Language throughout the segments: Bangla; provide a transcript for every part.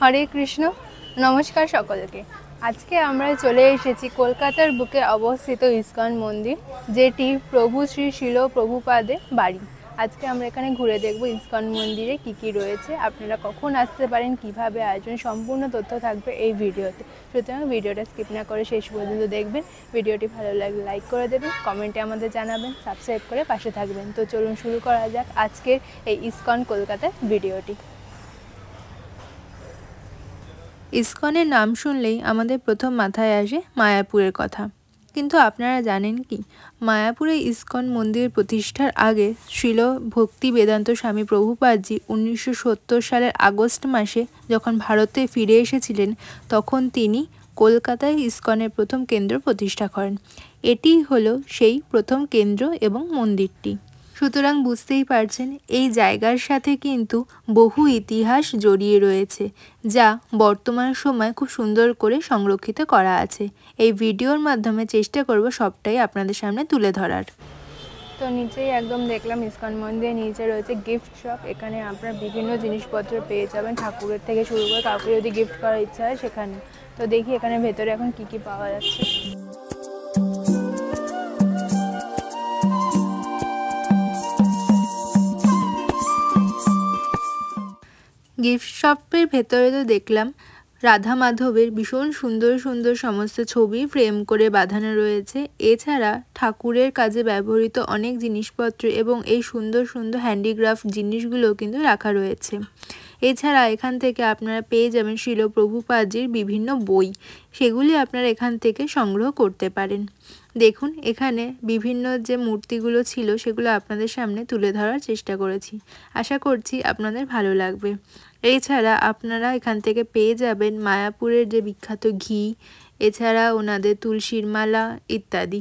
হরে কৃষ্ণ। নমস্কার সকলকে। আজকে আমরা চলে এসেছি কলকাতার বুকে অবস্থিত ইস্কন মন্দির, যেটি প্রভু শ্রী শিল প্রভুপাদের বাড়ি। আজকে আমরা এখানে ঘুরে দেখব ইস্কন মন্দিরে কি কি রয়েছে, আপনারা কখন আসতে পারেন, কিভাবে আয়োজন, সম্পূর্ণ তথ্য থাকবে এই ভিডিওতে। সুতরাং ভিডিওটা স্কিপ না করে শেষ পর্যন্ত দেখবেন। ভিডিওটি ভালো লাগলে লাইক করে দেবেন, কমেন্টে আমাদের জানাবেন, সাবস্ক্রাইব করে পাশে থাকবেন। তো চলুন শুরু করা যাক আজকের এই ইস্কন কলকাতার ভিডিওটি। ইস্কনের নাম শুনলেই আমাদের প্রথম মাথায় আসে মায়াপুরের কথা, কিন্তু আপনারা জানেন কি, মায়াপুরে ইস্কন মন্দির প্রতিষ্ঠার আগে শ্রীল ভক্তি বেদান্ত স্বামী প্রভুপাদজি 1970 সালের আগস্ট মাসে যখন ভারতে ফিরে এসেছিলেন, তখন তিনি কলকাতায় ইস্কনের প্রথম কেন্দ্র প্রতিষ্ঠা করেন। এটি হলো সেই প্রথম কেন্দ্র এবং মন্দিরটি। সুতরাং বুঝতেই পারছেন এই জায়গার সাথে কিন্তু বহু ইতিহাস জড়িয়ে রয়েছে, যা বর্তমান সময় খুব সুন্দর করে সংরক্ষিত করা আছে। এই ভিডিওর মাধ্যমে চেষ্টা করব সবটাই আপনাদের সামনে তুলে ধরার। তো নিচেই একদম দেখলাম ইস্কন মন্দিরের নিচে রয়েছে গিফট শপ। এখানে আপনার বিভিন্ন জিনিসপত্র পেয়ে যাবেন, ঠাকুরের থেকে শুরু করে কাউকে যদি গিফট করার ইচ্ছা হয় সেখানে। তো দেখি এখানে ভেতরে এখন কি কি পাওয়া যাচ্ছে। গিফট শপের ভেতরে তো দেখলাম রাধা মাধবের ভীষণ সুন্দর সুন্দর সমস্ত ছবি ফ্রেম করে বাঁধানো রয়েছে। এছাড়া ঠাকুরের কাজে ব্যবহৃত অনেক জিনিসপত্র এবং এই সুন্দর সুন্দর হ্যান্ডিক্রাফট জিনিসগুলো কিন্তু রাখা রয়েছে। এছাড়া এখান থেকে আপনারা পেয়ে যাবেন শিল প্রভুপাদজির বিভিন্ন বই, সেগুলি আপনারা এখান থেকে সংগ্রহ করতে পারেন। দেখুন এখানে বিভিন্ন যে মূর্তিগুলো ছিল সেগুলো আপনাদের সামনে তুলে ধরার চেষ্টা করেছি, আশা করছি আপনাদের ভালো লাগবে। এছাড়া আপনারা এখান থেকে পেয়ে যাবেন মায়াপুরের যে বিখ্যাত ঘি, এছাড়া ওনাদের তুলসীর মালা ইত্যাদি।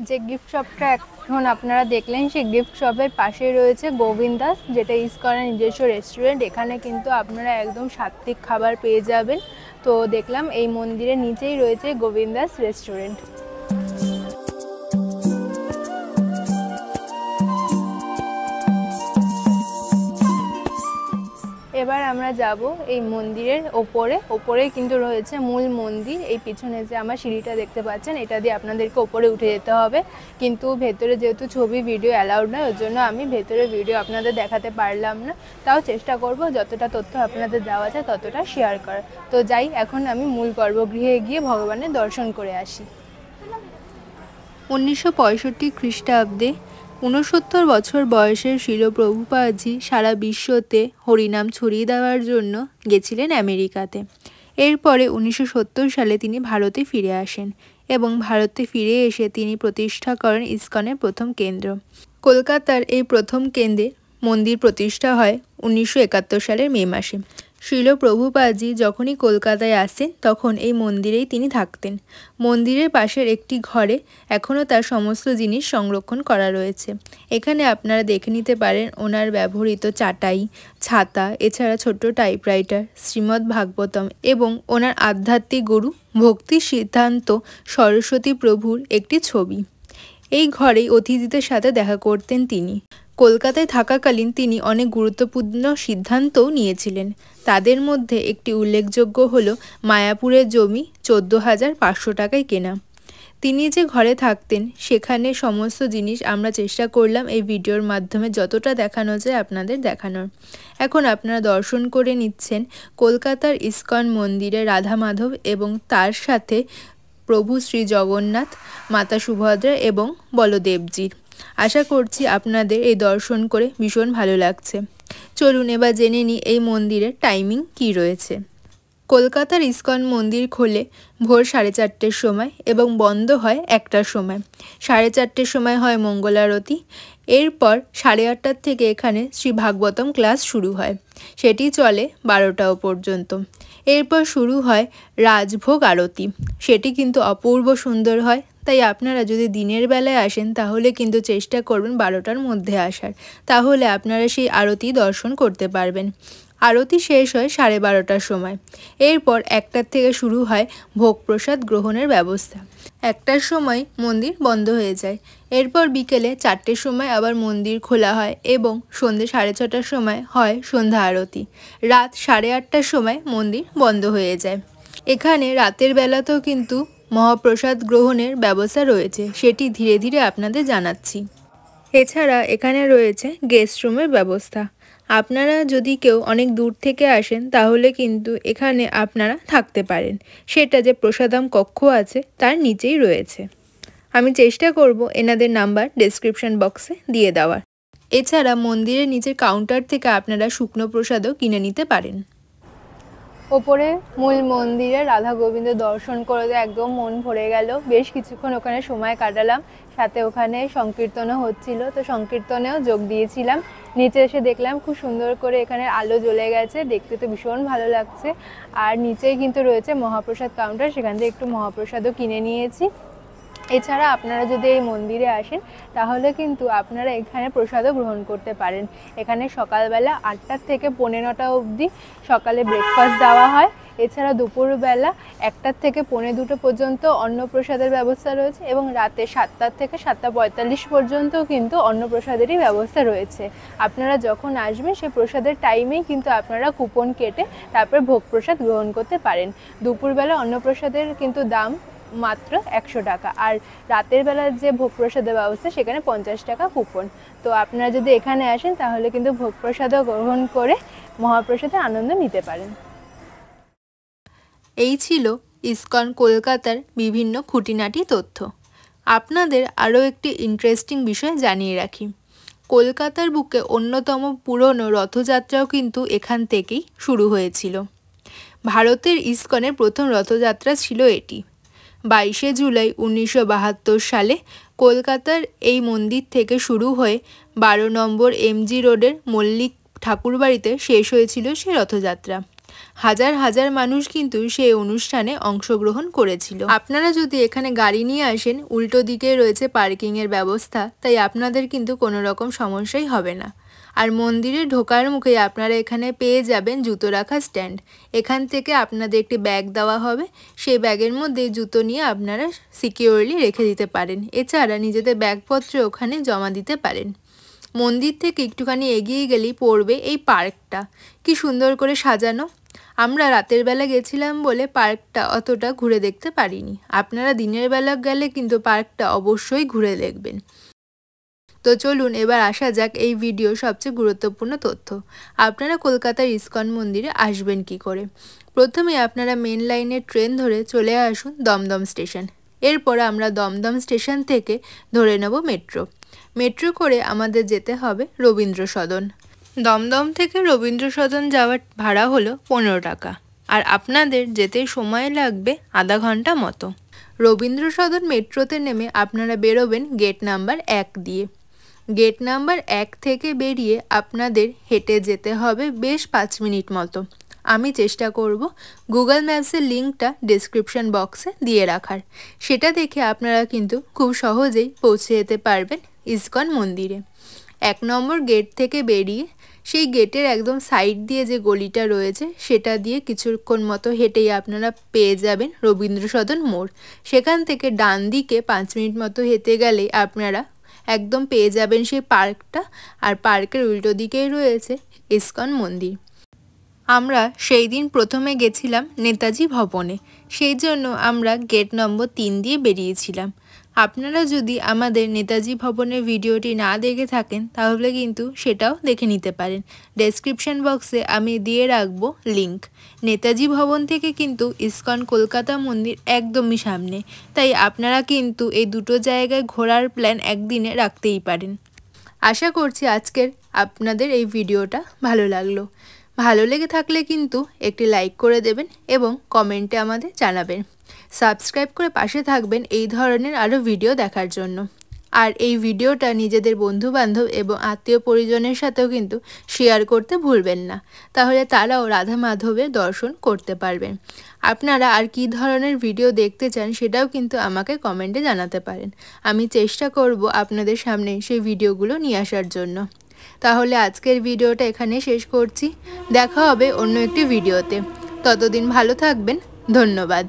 যে গিফট শপটা এখন আপনারা দেখলেন, সেই গিফট শপের পাশে রয়েছে গোবিন্দাস, যেটা ইস্কনের নিজস্ব রেস্টুরেন্ট। এখানে কিন্তু আপনারা একদম সাত্ত্বিক খাবার পেয়ে যাবেন। তো দেখলাম এই মন্দিরের নিচেই রয়েছে গোবিন্দাস রেস্টুরেন্ট। এবার আমরা যাব এই মন্দিরের ওপরে কিন্তু রয়েছে মূল মন্দির। এই পিছনে যে আমার সিঁড়িটা দেখতে পাচ্ছেন, এটা দিয়ে আপনাদেরকে ওপরে উঠে যেতে হবে, কিন্তু ভেতরে যেহেতু ছবি ভিডিও অ্যালাউড নয়, ওর জন্য আমি ভেতরে ভিডিও আপনাদের দেখাতে পারলাম না। তাও চেষ্টা করব যতটা তথ্য আপনাদের দেওয়া যায় ততটা শেয়ার করার। তো যাই, এখন আমি মূল গর্ভগৃহে গিয়ে ভগবানের দর্শন করে আসি। 1965 খ্রিস্টাব্দে 69 বছর বয়সের শিল প্রভুপাদজি সারা বিশ্বতে হরিনাম ছড়িয়ে দেওয়ার জন্য গেছিলেন আমেরিকাতে। এরপরে 1970 সালে তিনি ভারতে ফিরে আসেন এবং ভারতে ফিরে এসে তিনি প্রতিষ্ঠা করেন ইস্কনের প্রথম কেন্দ্র। কলকাতার এই প্রথম কেন্দ্রে মন্দির প্রতিষ্ঠা হয় 1971 সালের মে মাসে। শিল প্রভুপাদজি যখনই কলকাতায় আসেন তখন এই মন্দিরেই তিনি থাকতেন। মন্দিরের পাশের একটি ঘরে এখনও তার সমস্ত জিনিস সংরক্ষণ করা রয়েছে। এখানে আপনারা দেখে নিতে পারেন ওনার ব্যবহৃত চাটাই, ছাতা, এছাড়া ছোট্ট টাইপরাইটার, শ্রীমদ্ ভাগবতম এবং ওনার আধ্যাত্মিক গুরু ভক্তি সিদ্ধান্ত সরস্বতী প্রভুর একটি ছবি। এই ঘরেই অতিথিদের সাথে দেখা করতেন তিনি। কলকাতায় থাকাকালীন তিনি অনেক গুরুত্বপূর্ণ সিদ্ধান্তও নিয়েছিলেন। তাদের মধ্যে একটি উল্লেখযোগ্য হলো মায়াপুরের জমি 14,500 টাকায় কেনা। তিনি যে ঘরে থাকতেন সেখানে সমস্ত জিনিস আমরা চেষ্টা করলাম এই ভিডিওর মাধ্যমে যতটা দেখানো যায় আপনাদের দেখানোর। এখন আপনারা দর্শন করে নিচ্ছেন কলকাতার ইস্কন মন্দিরে রাধা মাধব এবং তার সাথে প্রভু শ্রী জগন্নাথ, মাতা সুভদ্রা এবং বলদেবজির। আশা করছি আপনাদের এই দর্শন করে ভীষণ ভালো লাগছে। চলুন এবার জেনে নিই এই মন্দিরের টাইমিং কি রয়েছে। কলকাতার ইস্কন মন্দির খোলে ভোর 4:30 সময় এবং বন্ধ হয় 1টার সময়। 4:30 সময় হয় মঙ্গল আরতি। এরপর 8:30 থেকে এখানে শ্রী ভাগবতম ক্লাস শুরু হয়, সেটি চলে 12টা পর্যন্ত। এরপর শুরু হয় রাজভোগ আরতি, সেটি কিন্তু অপূর্ব সুন্দর হয়। তাই আপনারা যদি দিনের বেলায় আসেন তাহলে কিন্তু চেষ্টা করবেন 12টার মধ্যে আসার, তাহলে আপনারা সেই আরতি দর্শন করতে পারবেন। আরতি শেষ হয় 12:30টার সময়। এরপর 1টার থেকে শুরু হয় ভোগ প্রসাদ গ্রহণের ব্যবস্থা। 1টার সময় মন্দির বন্ধ হয়ে যায়। এরপর বিকেলে 4টের সময় আবার মন্দির খোলা হয় এবং সন্ধ্যে 6:30টার সময় হয় সন্ধ্যা আরতি। রাত 8:30টার সময় মন্দির বন্ধ হয়ে যায়। এখানে রাতের বেলাতেও কিন্তু মহাপ্রসাদ গ্রহণের ব্যবস্থা রয়েছে, সেটি ধীরে ধীরে আপনাদের জানাচ্ছি। এছাড়া এখানে রয়েছে গেস্ট রুমের ব্যবস্থা। আপনারা যদি কেউ অনেক দূর থেকে আসেন তাহলে কিন্তু এখানে আপনারা থাকতে পারেন। সেটা যে প্রসাদম কক্ষ আছে তার নিচেই রয়েছে। আমি চেষ্টা করব এনাদের নাম্বার ডেসক্রিপশন বক্সে দিয়ে দেওয়ার। এছাড়া মন্দিরের নিচের কাউন্টার থেকে আপনারা শুকনো প্রসাদও কিনে নিতে পারেন। ওপরে মূল মন্দিরে রাধা গোবিন্দ দর্শন করে একদম মন ভরে গেল। বেশ কিছুক্ষণ ওখানে সময় কাটালাম, সাথে ওখানে সংকীর্তনও হচ্ছিল, তো সংকীর্তনেও যোগ দিয়েছিলাম। নিচে এসে দেখলাম খুব সুন্দর করে এখানে আলো জ্বলে গেছে, দেখতে তো ভীষণ ভালো লাগছে। আর নিচেই কিন্তু রয়েছে মহাপ্রসাদ কাউন্টার, সেখান থেকে একটু মহাপ্রসাদও কিনে নিয়েছি। এছাড়া আপনারা যদি এই মন্দিরে আসেন তাহলে কিন্তু আপনারা এখানে প্রসাদও গ্রহণ করতে পারেন। এখানে সকালবেলা 8টা থেকে 9:15 অবধি সকালে ব্রেকফাস্ট দেওয়া হয়। এছাড়া দুপুরবেলা 1টার থেকে 2:45 পর্যন্ত অন্নপ্রসাদের ব্যবস্থা রয়েছে এবং রাতে 7টা থেকে 7:45 পর্যন্তও কিন্তু অন্নপ্রসাদেরই ব্যবস্থা রয়েছে। আপনারা যখন আসবেন সেই প্রসাদের টাইমেই কিন্তু আপনারা কুপন কেটে তারপর ভোগ প্রসাদ গ্রহণ করতে পারেন। দুপুরবেলা অন্নপ্রসাদের কিন্তু দাম মাত্র 100 টাকা, আর রাতের বেলার যে ভোগ প্রসাদের ব্যবস্থা সেখানে 50 টাকা কুপন। তো আপনারা যদি এখানে আসেন তাহলে কিন্তু ভোগ প্রসাদও গ্রহণ করে মহাপ্রসাদের আনন্দ নিতে পারেন। এই ছিল ইসকন কলকাতার বিভিন্ন খুঁটিনাটি তথ্য। আপনাদের আরও একটি ইন্টারেস্টিং বিষয় জানিয়ে রাখি, কলকাতার বুকে অন্যতম পুরনো রথযাত্রাও কিন্তু এখান থেকেই শুরু হয়েছিল। ভারতের ইসকনের প্রথম রথযাত্রা ছিল এটি। 22শে জুলাই 1972 সালে কলকাতার এই মন্দির থেকে শুরু হয়ে 12 নম্বর এমজি রোডের মল্লিক ঠাকুরবাড়িতে শেষ হয়েছিল সেই রথযাত্রা। হাজার হাজার মানুষ কিন্তু সেই অনুষ্ঠানে অংশগ্রহণ করেছিল। আপনারা যদি এখানে গাড়ি নিয়ে আসেন, উল্টো দিকে রয়েছে পার্কিংয়ের ব্যবস্থা, তাই আপনাদের কিন্তু কোনো রকম সমস্যাই হবে না। আর মন্দিরে ঢোকার মুখে আপনারা এখানে পেয়ে যাবেন জুতো রাখা স্ট্যান্ড। এখান থেকে আপনাদের একটি ব্যাগ দেওয়া হবে, সেই ব্যাগের মধ্যে জুতো নিয়ে আপনারা সিকিউরলি রেখে দিতে পারেন। এছাড়া নিজেদের ব্যাগপত্র ওখানে জমা দিতে পারেন। মন্দির থেকে একটুখানি এগিয়ে গেলেই পড়বে এই পার্কটা, কি সুন্দর করে সাজানো। আমরা রাতের বেলা গেছিলাম বলে পার্কটা অতটা ঘুরে দেখতে পারিনি। আপনারা দিনের বেলা গেলে কিন্তু পার্কটা অবশ্যই ঘুরে দেখবেন। তো চলুন এবার আসা যাক এই ভিডিওর সবচেয়ে গুরুত্বপূর্ণ তথ্য। আপনারা কলকাতার ইসকন মন্দিরে আসবেন কি করে। প্রথমে আপনারা মেন লাইনের ট্রেন ধরে চলে আসুন দমদম স্টেশন। এরপর আমরা দমদম স্টেশন থেকে ধরে নেব মেট্রো। মেট্রো করে আমাদের যেতে হবে রবীন্দ্র সদন। দমদম থেকে রবীন্দ্র সদন যাওয়ার ভাড়া হলো 15 টাকা, আর আপনাদের যেতে সময় লাগবে আধা ঘন্টা মতো। রবীন্দ্র সদন মেট্রোতে নেমে আপনারা বেরোবেন গেট নাম্বার 1 দিয়ে। গেট নাম্বার 1 থেকে বেরিয়ে আপনাদের হেঁটে যেতে হবে বেশ 5 মিনিট মতো। আমি চেষ্টা করব গুগল ম্যাপসের লিঙ্কটা ডেসক্রিপশন বক্সে দিয়ে রাখার, সেটা দেখে আপনারা কিন্তু খুব সহজেই পৌঁছে যেতে পারবেন ইসকন মন্দিরে। 1 নম্বর গেট থেকে বেরিয়ে সেই গেটের একদম সাইড দিয়ে যে গলিটা রয়েছে সেটা দিয়ে কিছুক্ষণ মতো হেঁটেই আপনারা পেয়ে যাবেন রবীন্দ্র সদন মোড়। সেখান থেকে ডান দিকে 5 মিনিট মতো হেঁটে গেলেই আপনারা একদম পেয়ে যাবেন সেই পার্কটা, আর পার্কের উল্টো দিকেই রয়েছে ইসকন মন্দির। আমরা সেই দিন প্রথমে গেছিলাম নেতাজি ভবনে, সেই জন্য আমরা গেট নম্বর 3 দিয়ে বেরিয়েছিলাম। আপনারা যদি আমাদের নেতাজি ভবনের ভিডিওটি না দেখে থাকেন তাহলে কিন্তু সেটাও দেখে নিতে পারেন। ডেসক্রিপশন বক্সে আমি দিয়ে রাখবো লিঙ্ক। নেতাজি ভবন থেকে কিন্তু ইসকন কলকাতা মন্দির একদমই সামনে, তাই আপনারা কিন্তু এই দুটো জায়গায় ঘোরার প্ল্যান একদিনে রাখতেই পারেন। আশা করছি আজকের আপনাদের এই ভিডিওটা ভালো লাগলো। ভালো লেগে থাকলে কিন্তু একটি লাইক করে দেবেন এবং কমেন্টে আমাদের জানাবেন। সাবস্ক্রাইব করে পাশে থাকবেন এই ধরনের আরও ভিডিও দেখার জন্য। আর এই ভিডিওটা নিজেদের বন্ধুবান্ধব এবং আত্মীয় পরিজনের সাথেও কিন্তু শেয়ার করতে ভুলবেন না, তাহলে তারাও রাধা মাধবের দর্শন করতে পারবেন। আপনারা আর কী ধরনের ভিডিও দেখতে চান সেটাও কিন্তু আমাকে কমেন্টে জানাতে পারেন। আমি চেষ্টা করব আপনাদের সামনে সেই ভিডিওগুলো নিয়ে আসার জন্য। তাহলে আজকের ভিডিওটা এখানে শেষ করছি। দেখা হবে অন্য একটি ভিডিওতে। ততদিন ভালো থাকবেন। ধন্যবাদ।